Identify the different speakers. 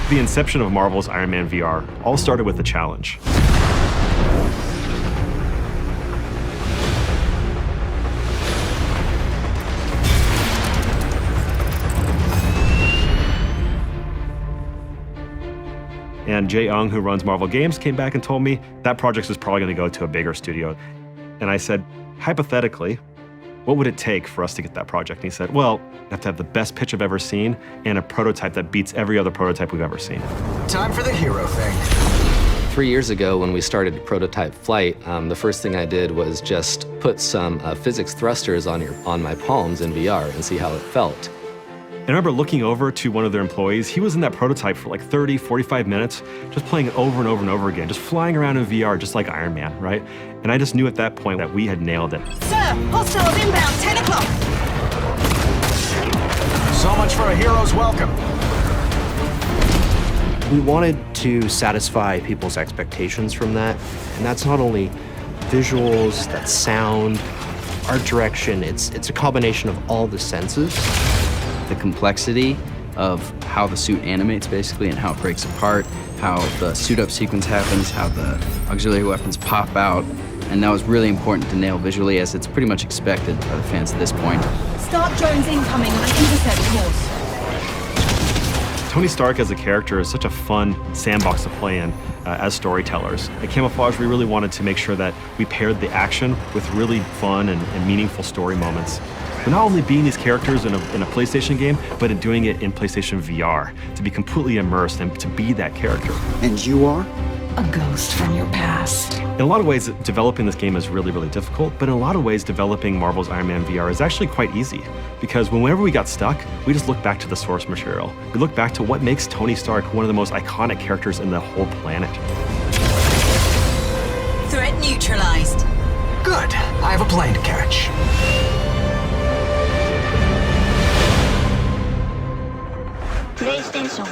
Speaker 1: The inception of Marvel's Iron Man VR all started with a challenge. And Jae Ung, who runs Marvel Games, came back and told me that project is probably going to go to a bigger studio. And I said, hypothetically, what would it take for us to get that project? And he said, well, you have to have the best pitch I've ever seen and a prototype that beats every other prototype we've ever seen.
Speaker 2: Time for the hero thing.
Speaker 3: 3 years ago, when we started prototype flight, the first thing I did was just put some physics thrusters on my palms in VR and see how it felt.
Speaker 1: And I remember looking over to one of their employees. He was in that prototype for like 30, 45 minutes, just playing it over and over and over again, just flying around in VR, just like Iron Man, right? And I just knew at that point that we had nailed it.
Speaker 4: Sir, hostiles inbound, 10 o'clock.
Speaker 2: So much for a hero's welcome.
Speaker 5: We wanted to satisfy people's expectations from that. And that's not only visuals, that's sound, art direction. It's a combination of all the senses.
Speaker 6: The complexity of how the suit animates, basically, and how it breaks apart, how the suit-up sequence happens, how the auxiliary weapons pop out, and that was really important to nail visually, as it's pretty much expected by the fans at this point.
Speaker 4: Start drones incoming on an intercept course.
Speaker 1: Tony Stark as a character is such a fun sandbox to play in as storytellers. At Camouflage, we really wanted to make sure that we paired the action with really fun and meaningful story moments. But not only being these characters in a PlayStation game, but in doing it in PlayStation VR, to be completely immersed and to be that character.
Speaker 2: And you are?
Speaker 4: A ghost from your past.
Speaker 1: In a lot of ways, developing this game is really, really difficult, but in a lot of ways, developing Marvel's Iron Man VR is actually quite easy, because whenever we got stuck, we just look back to the source material. We look back to what makes Tony Stark one of the most iconic characters in the whole planet.
Speaker 4: Threat neutralized.
Speaker 2: Good. I have a plane to catch.
Speaker 7: PlayStation